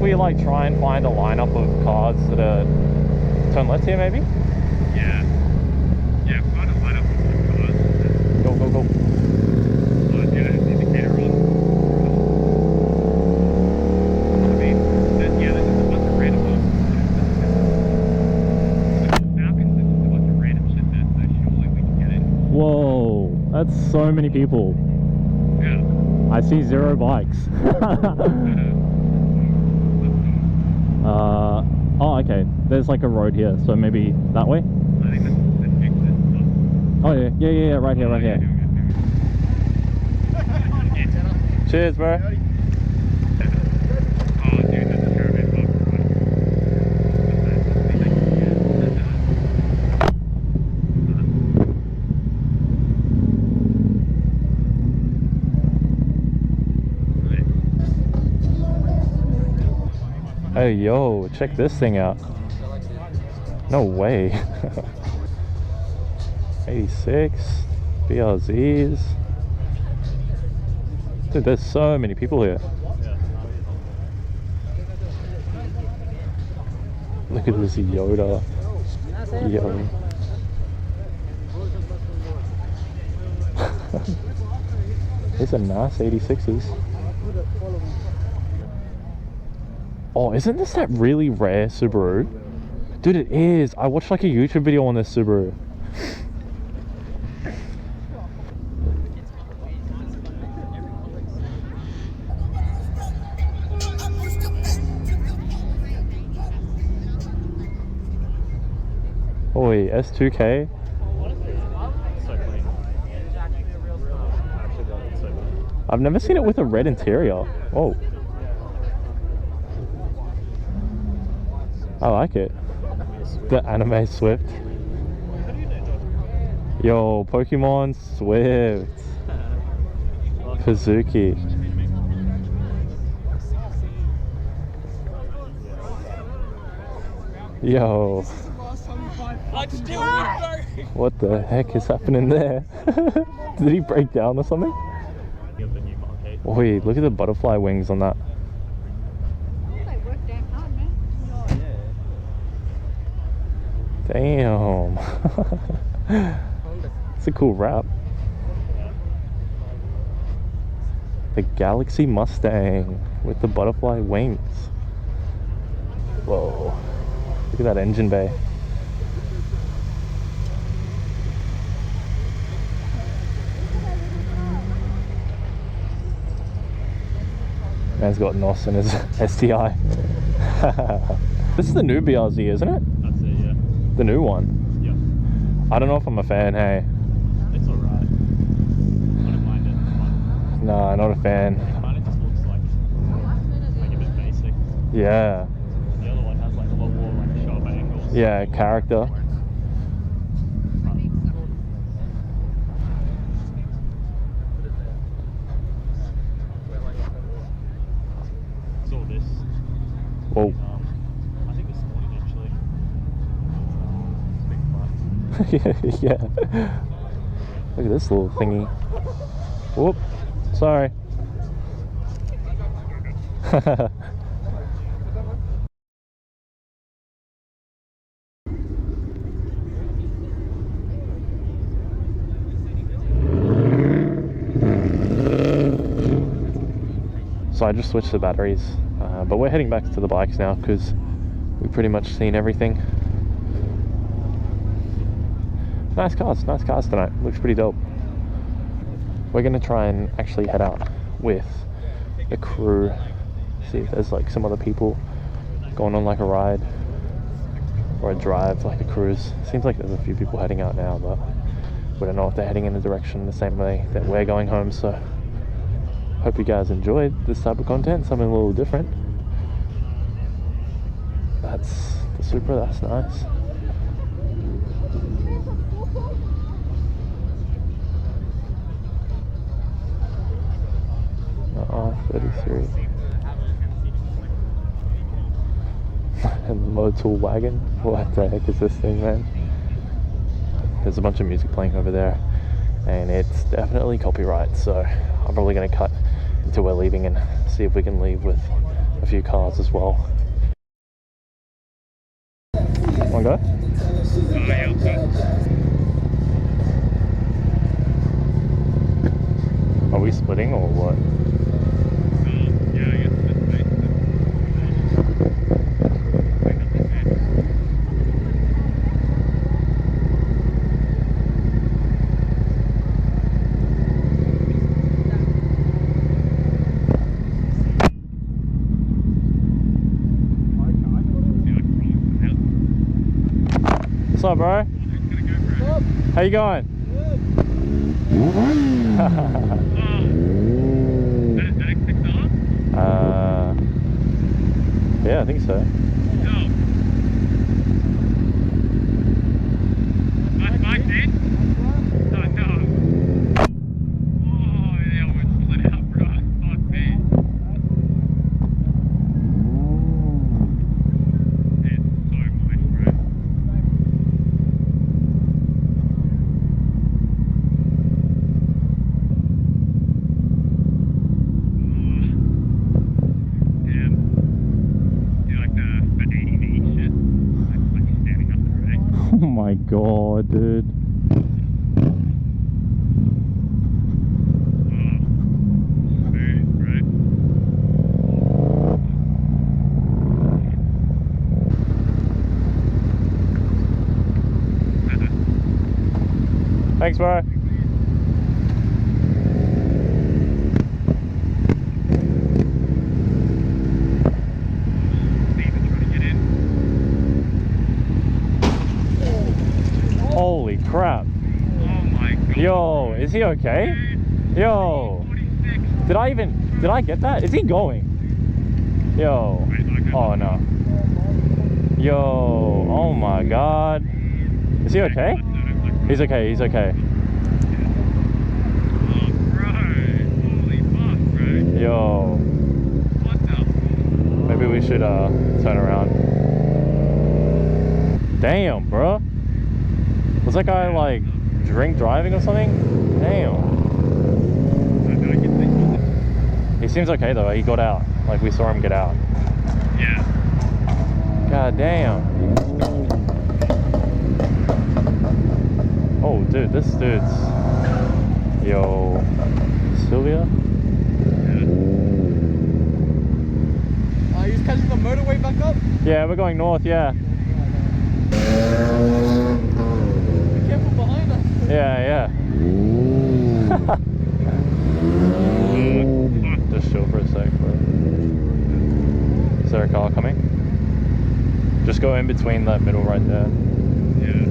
we like try and find a lineup of cars that are turn left here, maybe? Yeah. Yeah, find a lineup of cars. Go, go, go. Oh, do that indicator on. I mean, yeah, there's just a bunch of random ones. Falcons, there's just a bunch of random shit there, so surely we can get it. Whoa, that's so many people. Yeah. I see 0 bikes. Oh, okay. There's like a road here, so maybe that way? I think that's exit. Oh, yeah, right here, right here. Cheers, bro. Oh, dude, that's a caravan park. Hey, yo, check this thing out. No way. 86 BRZs. Dude, there's so many people here. Look at this Yoda. Yo. These are nice 86s. Oh, isn't this that really rare Subaru? Dude, it is. I watched like a YouTube video on this Subaru. Oi, S2K. So clean. I've never seen it with a red interior. Oh. I like it. The anime Swift. Yo, Pokemon Swift. Kazuki. Yo. What the heck is happening there? Did he break down or something? Wait, look at the butterfly wings on that. Damn. It's a cool wrap. The Galaxy Mustang with the butterfly wings. Whoa. Look at that engine bay. Man's got NOS in his STI. This is the new BRZ, isn't it? That's it, yeah. The new one? Yeah. I don't know if I'm a fan, hey. It's alright. I don't mind it. Nah, not a fan. Mine it just looks like a bit basic. Yeah. The other one has like a lot more like sharp angles. Yeah, character. It's all this. Whoa. I think this morning actually. It's big fun. Yeah. Look at this little thingy. Whoop. Sorry. So I just switched the batteries, but we're heading back to the bikes now because we've pretty much seen everything. Nice cars tonight. Looks pretty dope. We're gonna try and actually head out with the crew, see if there's like some other people going on like a ride or a drive, like a cruise. Seems like there's a few people heading out now, but we don't know if they're heading in the direction the same way that we're going home. So hope you guys enjoyed this type of content, something a little different. That's the Supra, that's nice. R33. And the Motul wagon. What the heck is this thing, man? There's a bunch of music playing over there, and it's definitely copyright, so I'm probably going to cut until we're leaving and see if we can leave with a few cars as well. Wanna go? Yeah, okay. Are we splitting or what? Yeah, I guess that's nice. What's up, bro? How you going? Yeah, I think so. Oh my god, dude. Thanks, bro. Holy crap. Oh my god. Yo, is he okay? Yo. Did I get that? Is he going? Yo. Oh no. Yo. Oh my god. Is he okay? He's okay, he's okay. Oh, bro. Holy fuck, bro. Yo. What the? Maybe we should turn around. Damn, bro. Was that guy like drink driving or something? Damn. He seems okay though. He got out. Like we saw him get out. Yeah. God damn. Oh, dude, this dude's. Yo. Sylvia? He's catching the motorway back up? Yeah, we're going north, yeah. Be careful behind us. Yeah, yeah. Just chill for a sec, bro. Is there a car coming? Just go in between that middle right there. Yeah.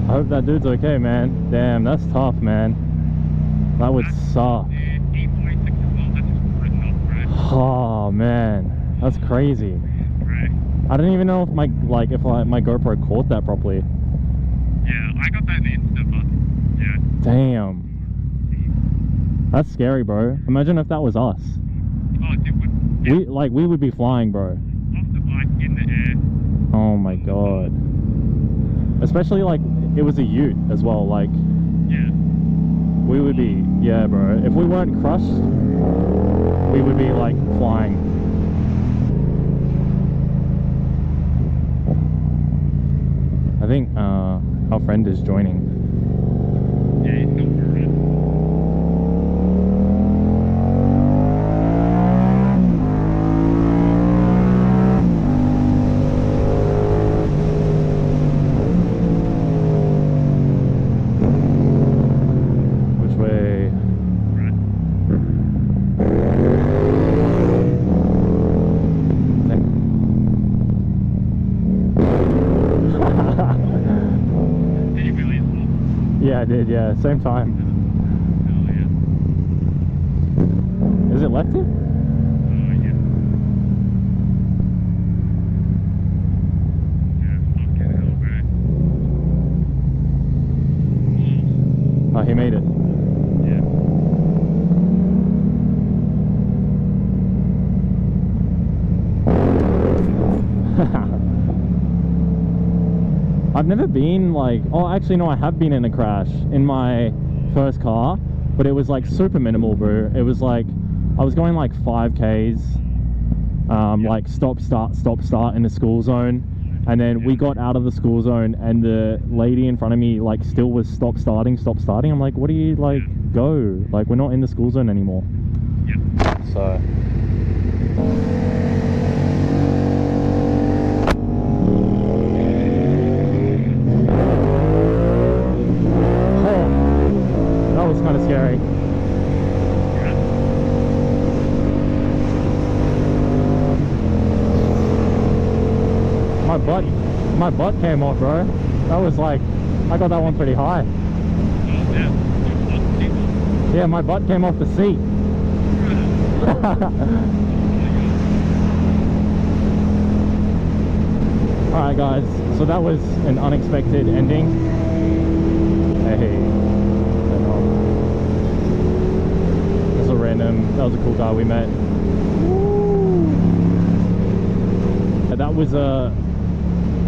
I hope that dude's okay, man. Damn, that's tough, man. That would suck. Oh man, that's crazy. I didn't even know if my my GoPro caught that properly. Yeah, I got that in the instant, but yeah. Damn, that's scary, bro. Imagine if that was us. Oh, it would. Yeah. We would be flying, bro. Off the bike in the air. Oh my god. Especially like it was a ute as well. Like Yeah. we would be, yeah, bro. If we weren't crushed, we would be like flying. I think our friend is joining. Yeah, he's still for it. Which way? Right. Did you really stop? Yeah, I did, yeah. Same time. Oh, yeah. Is it lefty? Oh, yeah. Yeah, fucking hell, bro. Oh, he made it. Yeah. never been like, oh actually no, I have been in a crash in my first car, but it was like super minimal, bro. It was like I was going like 5Ks, like stop start in the school zone, and then we got out of the school zone and the lady in front of me like still was stop starting. I'm like, what do you like, go, like we're not in the school zone anymore. So that was kind of scary. My butt came off, bro. That was like, I got that one pretty high. Yeah, my butt came off the seat. Alright guys, so that was an unexpected ending. Hey, that's a random, that was a cool guy we met. That was a,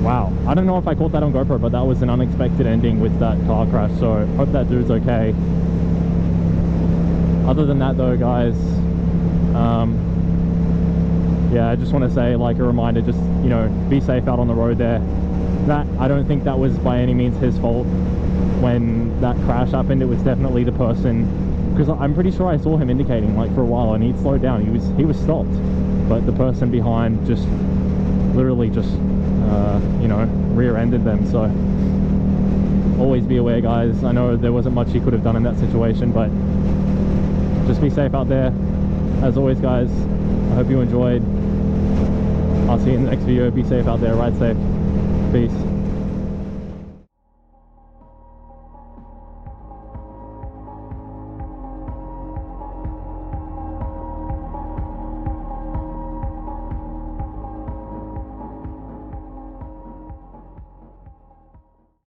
wow, I don't know if I caught that on GoPro, but that was an unexpected ending with that car crash, so hope that dude's okay. Other than that though guys, yeah, I just want to say, like, a reminder, just, you know, be safe out on the road there. That, I don't think that was by any means his fault when that crash happened. It was definitely the person, because I'm pretty sure I saw him indicating like for a while and he'd slowed down. He was stopped, but the person behind just literally just you know, rear-ended them. So always be aware guys. I know there wasn't much he could have done in that situation, but just be safe out there. As always guys, I hope you enjoyed. I'll see you in the next video. Be safe out there, ride safe, peace.